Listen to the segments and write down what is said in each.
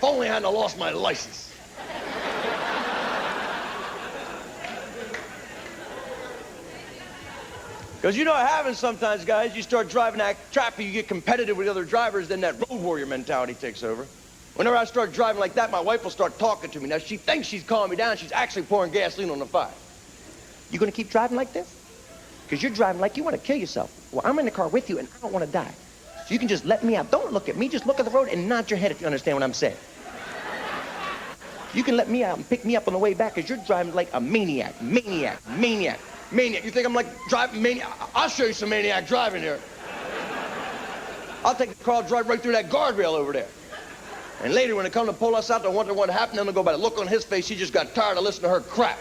If only I hadn't lost my license. Because you know what happens sometimes, guys. You start driving that traffic, you get competitive with other drivers, then that road warrior mentality takes over. Whenever I start driving like that, my wife will start talking to me. Now, she thinks she's calming me down. She's actually pouring gasoline on the fire. You gonna keep driving like this? Because you're driving like you want to kill yourself. Well, I'm in the car with you, and I don't want to die. So you can just let me out. Don't look at me. Just look at the road and nod your head if you understand what I'm saying. You can let me out and pick me up on the way back because you're driving like a maniac. Maniac. You think I'm like driving maniac? I'll show you some maniac driving here. I'll take the car, drive right through that guardrail over there. And later, when they come to pull us out, they'll wonder what happened. Then they'll go by the look on his face. He just got tired of listening to her crap.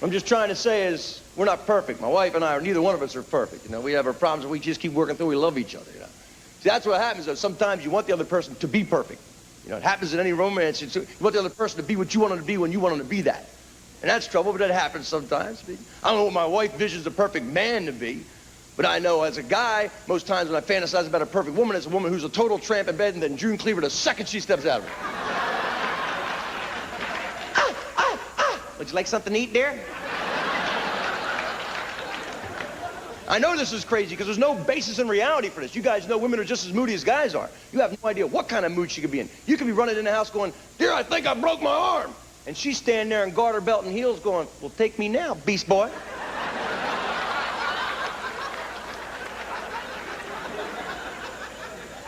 I'm just trying to say is, we're not perfect. My wife and I, neither one of us are perfect. You know, we have our problems and we just keep working through. We love each other, you know. See, that's what happens, though. Sometimes you want the other person to be perfect. You know, it happens in any romance. You want the other person to be what you want them to be when you want them to be that. And that's trouble, but that happens sometimes. I don't know what my wife visions a perfect man to be, but I know as a guy, most times when I fantasize about a perfect woman, it's a woman who's a total tramp in bed and then June Cleaver the second she steps out of it. Would you like something to eat, dear? I know this is crazy because there's no basis in reality for this. You guys know women are just as moody as guys are. You have no idea what kind of mood she could be in. You could be running in the house going, dear, I think I broke my arm. And she's standing there in garter belt and heels going, well, take me now, beast boy.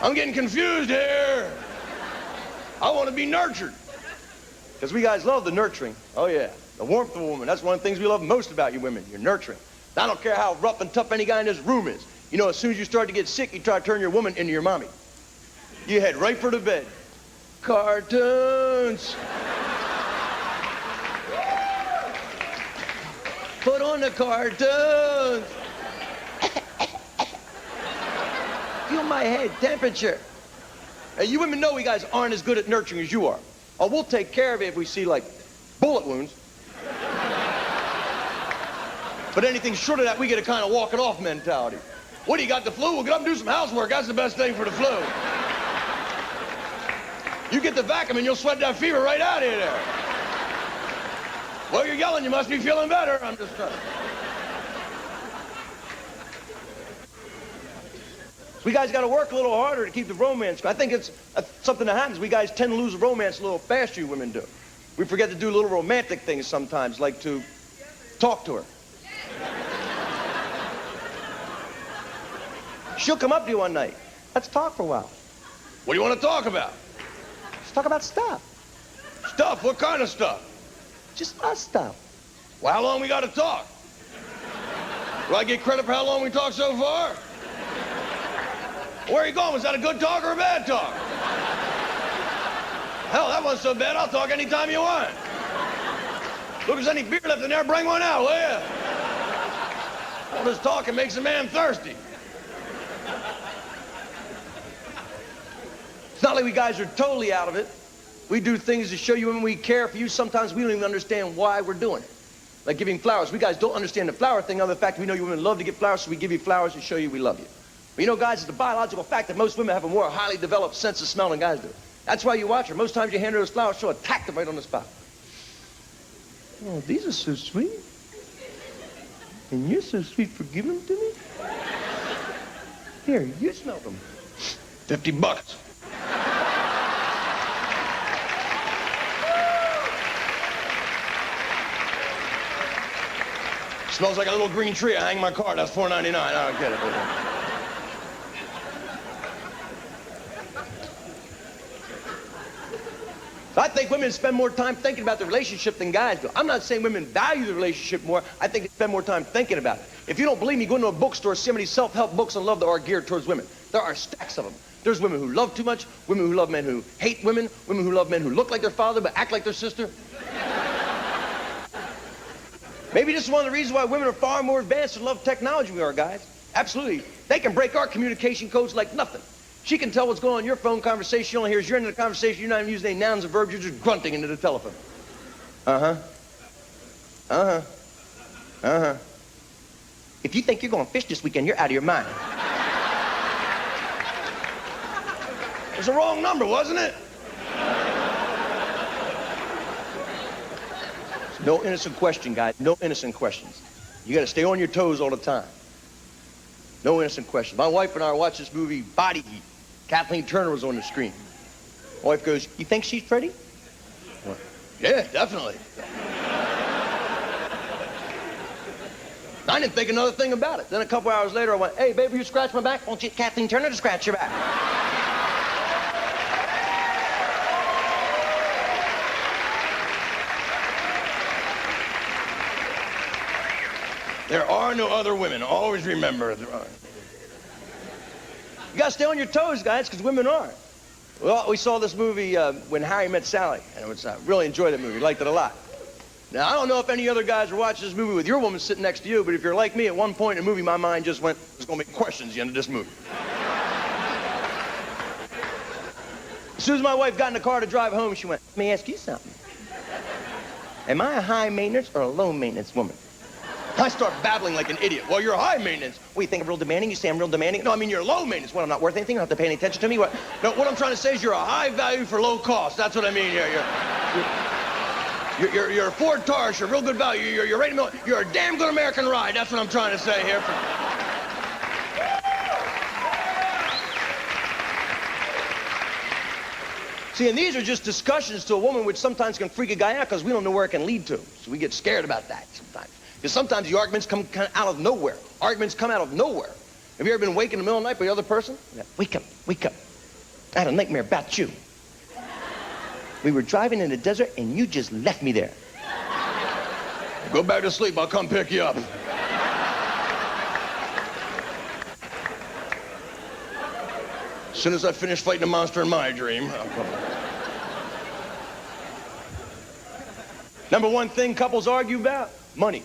I'm getting confused here. I want to be nurtured. Because we guys love the nurturing. Oh, yeah. The warmth of a woman. That's one of the things we love most about you women. You're nurturing. I don't care how rough and tough any guy in this room is. You know, as soon as you start to get sick, you try to turn your woman into your mommy. You head right for the bed. Cartoons. Put on the cartoons. Feel my head temperature. Hey, you women know we guys aren't as good at nurturing as you are. Oh, we'll take care of it if we see, like, bullet wounds. But anything short of that, we get a kind of walk it off mentality. What, do you got the flu? Well, get up and do some housework. That's the best thing for the flu. You get the vacuum and you'll sweat that fever right out of there. Well, you're yelling. You must be feeling better. I'm just trying. We guys got to work a little harder to keep the romance. I think it's something that happens. We guys tend to lose romance a little faster, you women do. We forget to do little romantic things sometimes, like to talk to her. She'll come up to you one night. Let's talk for a while. What do you want to talk about? Let's talk about stuff. Stuff? What kind of stuff? Just us stuff. Well, how long we got to talk? Do I get credit for how long we talked so far? Where are you going? Was that a good talk or a bad talk? Hell, that wasn't so bad. I'll talk anytime you want. Look, if there's any beer left in there, bring one out, will ya? All this talking makes a man thirsty. It's not like we guys are totally out of it. We do things to show you when we care for you. Sometimes we don't even understand why we're doing it. Like giving flowers. We guys don't understand the flower thing other than the fact we know you women love to get flowers, so we give you flowers to show you we love you. But you know, guys, it's a biological fact that most women have a more highly developed sense of smell than guys do. That's why you watch her. Most times you hand her those flowers, she'll attack them right on the spot. Oh, these are so sweet. And you're so sweet for giving them to me. Here, you smell them. $50. Smells like a little green tree. I hang my car. That's $4.99. I don't get it. I think women spend more time thinking about the relationship than guys do. I'm not saying women value the relationship more. I think they spend more time thinking about it. If you don't believe me, go into a bookstore, see how many self-help books on love that are geared towards women. There are stacks of them. There's women who love too much, women who love men who hate women, women who love men who look like their father but act like their sister. Maybe this is one of the reasons why women are far more advanced in love technology than we are, guys. Absolutely. They can break our communication codes like nothing. She can tell what's going on in your phone conversation. She only hears your end of the conversation. You're not even using any nouns or verbs. You're just grunting into the telephone. Uh-huh. Uh-huh. Uh-huh. If you think you're going to fish this weekend, you're out of your mind. It was the wrong number, wasn't it? No innocent question, guys. No innocent questions. You got to stay on your toes all the time. No innocent questions. My wife and I watched this movie, Body Heat. Kathleen Turner was on the screen. My wife goes, "You think she's pretty?" I went, "Yeah, definitely." I didn't think another thing about it. Then a couple hours later, I went, "Hey, baby, you scratch my back? Won't you get Kathleen Turner to scratch your back?" There are no other women. Always remember there are. You got to stay on your toes, guys, because women aren't. Well, we saw this movie, When Harry Met Sally, and really enjoyed that movie. Liked it a lot. Now, I don't know if any other guys are watching this movie with your woman sitting next to you, but if you're like me, at one point in the movie, my mind just went, there's going to be questions at the end of this movie. As soon as my wife got in the car to drive home, she went, "Let me ask you something. Am I a high maintenance or a low maintenance woman?" I start babbling like an idiot. "Well, you're high maintenance." "Well, you think I'm real demanding? You say I'm real demanding?" "No, I mean, you're low maintenance." "Well, I'm not worth anything. You don't have to pay any attention to me." "What?" "No, what I'm trying to say is you're a high value for low cost. That's what I mean here. You're a Ford Taurus. You're real good value. You're right in the middle. You're a damn good American ride. That's what I'm trying to say here. See, and these are just discussions to a woman which sometimes can freak a guy out because we don't know where it can lead to. So we get scared about that sometimes. Because sometimes the arguments come kind of out of nowhere. Arguments come out of nowhere. Have you ever been awake in the middle of the night by the other person? "Wake up, wake up. I had a nightmare about you. We were driving in the desert and you just left me there." "Go back to sleep. I'll come pick you up." As soon as I finish fighting a monster in my dream, I'll come. Number one thing couples argue about: money.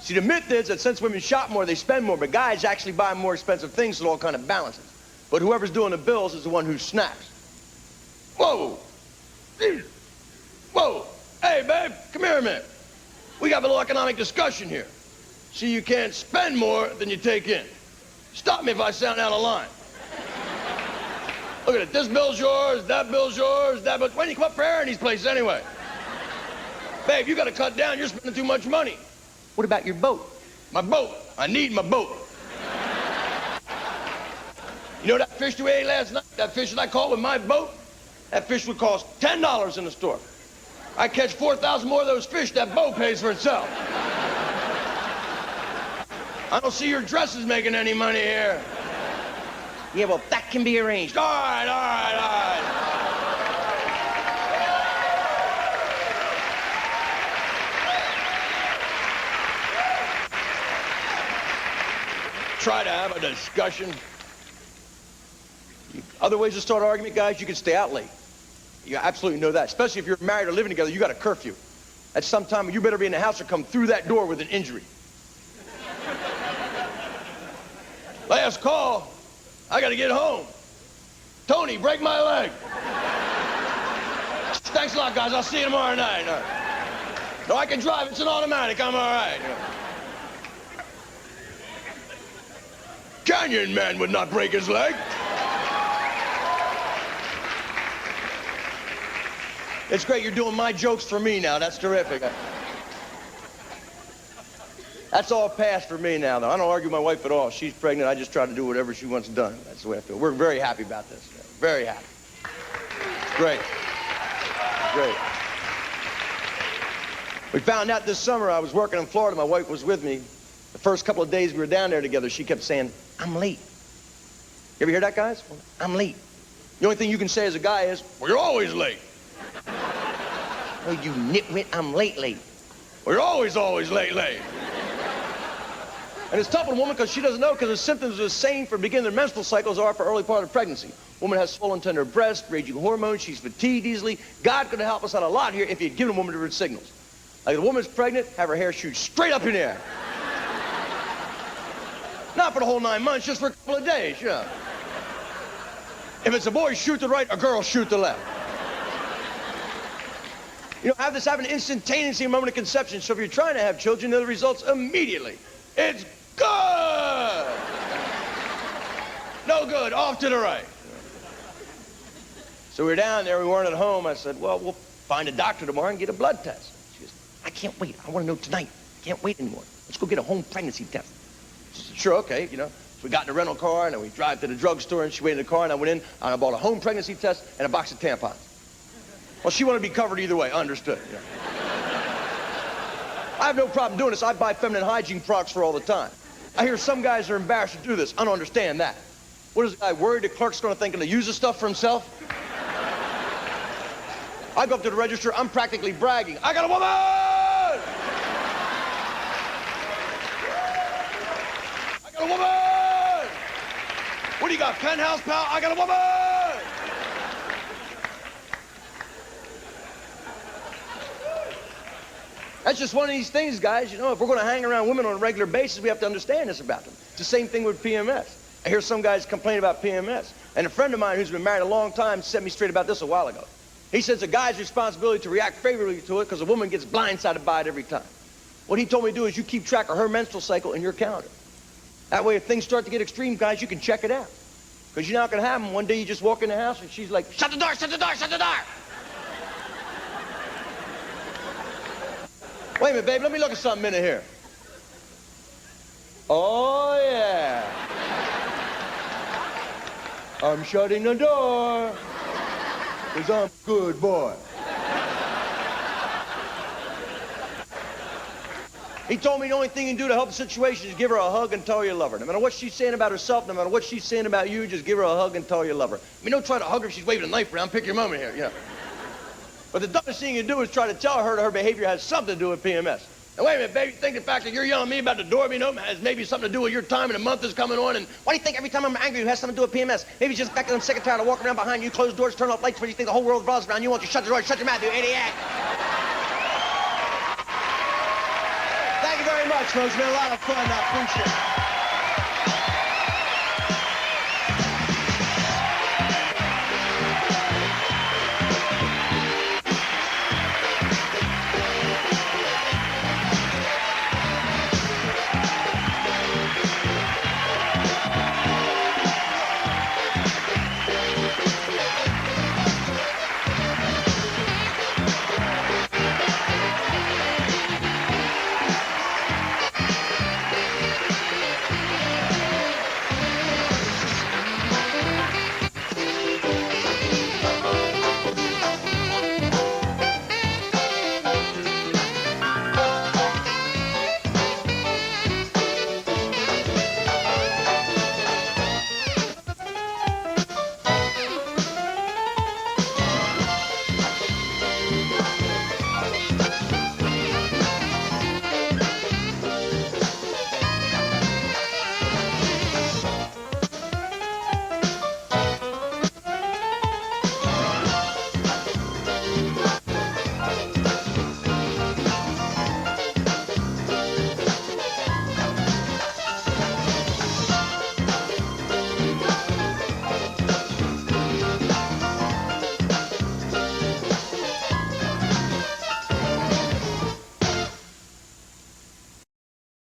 See, the myth is that since women shop more, they spend more, but guys actually buy more expensive things, so it all kind of balances. But whoever's doing the bills is the one who snaps. Whoa! Whoa! Hey, babe, come here a minute. We got a little economic discussion here. See, you can't spend more than you take in. Stop me if I sound out of line. Look at it. This bill's yours, that bill's yours, that bill. When do you come up for air in these places anyway? Babe, you got to cut down. You're spending too much money. What about your boat? My boat. I need my boat. You know that fish we ate last night? That fish that I caught with my boat? That fish would cost $10 in the store. I catch 4,000 more of those fish, that boat pays for itself. I don't see your dresses making any money here. Yeah, well, that can be arranged. All right, all right, all right. Try to have a discussion. Other ways to start an argument, guys, you can stay out late. You absolutely know that. Especially if you're married or living together, you got a curfew. At some time, you better be in the house or come through that door with an injury. Last call. I got to get home. Tony, break my leg. Thanks a lot, guys. I'll see you tomorrow night. No, I can drive. It's an automatic. I'm all right. Canyon Man would not break his leg. It's great you're doing my jokes for me now. That's terrific. That's all past for me now, though. I don't argue with my wife at all. She's pregnant. I just try to do whatever she wants done. That's the way I feel. We're very happy about this. Very happy. It's great. It's great. We found out this summer I was working in Florida. My wife was with me. The first couple of days we were down there together, she kept saying, "I'm late." You ever hear that, guys? "I'm late." The only thing you can say as a guy is, "Well, you're always late." "Oh, you nitwit, I'm late. "Well, you're always late. And it's tough on a woman because she doesn't know, because the symptoms are the same for beginning their menstrual cycles are for early part of pregnancy. Woman has swollen tender breasts, raging hormones, she's fatigued easily. God could have helped us out a lot here if he had given a woman different signals. Like if a woman's pregnant, have her hair shoot straight up in the air. Not for the whole 9 months, just for a couple of days, you know. If it's a boy, shoot to the right, a girl, shoot to the left. You know, have this happen instantaneously in the moment of conception. So if you're trying to have children, you know the results immediately. It's good. No good, off to the right. So we were down there, we weren't at home. I said, well, we'll find a doctor tomorrow and get a blood test. She goes, I can't wait. I want to know tonight. I can't wait anymore. Let's go get a home pregnancy test. She said, sure, okay, you know. So we got in a rental car, and then we drive to the drugstore, and she waited in the car, and I went in, and I bought a home pregnancy test and a box of tampons. Well, she wanted to be covered either way, understood. Yeah. I have no problem doing this. I buy feminine hygiene products for all the time. I hear some guys are embarrassed to do this. I don't understand that. What is the guy worried the clerk's going to think to use the stuff for himself? I go up to the register, I'm practically bragging. I got a woman! I got a woman! What do you got, penthouse, pal? I got a woman! That's just one of these things, guys. You know, if we're going to hang around women on a regular basis, we have to understand this about them. It's the same thing with PMS. I hear some guys complain about PMS. And a friend of mine who's been married a long time set me straight about this a while ago. He says a guy's responsibility to react favorably to it because a woman gets blindsided by it every time. What he told me to do is you keep track of her menstrual cycle in your calendar. That way, if things start to get extreme, guys, you can check it out. Because you're not going to have them. One day you just walk in the house and she's like, shut the door, shut the door, shut the door. Wait a minute, babe, let me look at something in here. Oh, yeah. I'm shutting the door. Because I'm a good boy. He told me the only thing you can do to help the situation is give her a hug and tell her you love her. No matter what she's saying about herself, no matter what she's saying about you, just give her a hug and tell her you love her. I mean, don't try to hug her if she's waving a knife around. Pick your moment here, you know. But the dumbest thing you can do is try to tell her that her behavior has something to do with PMS. And wait a minute, baby, think the fact that you're yelling at me about the door being open has maybe something to do with your time and the month is coming on, and why do you think every time I'm angry it has something to do with PMS? Maybe it's just the fact that I'm sick and tired of walking around behind you, close doors, turn off lights, where you think the whole world revolves around you, want you to shut the door, shut your mouth, you idiot! Thank you very much, folks. It's been a lot of fun. I appreciate it.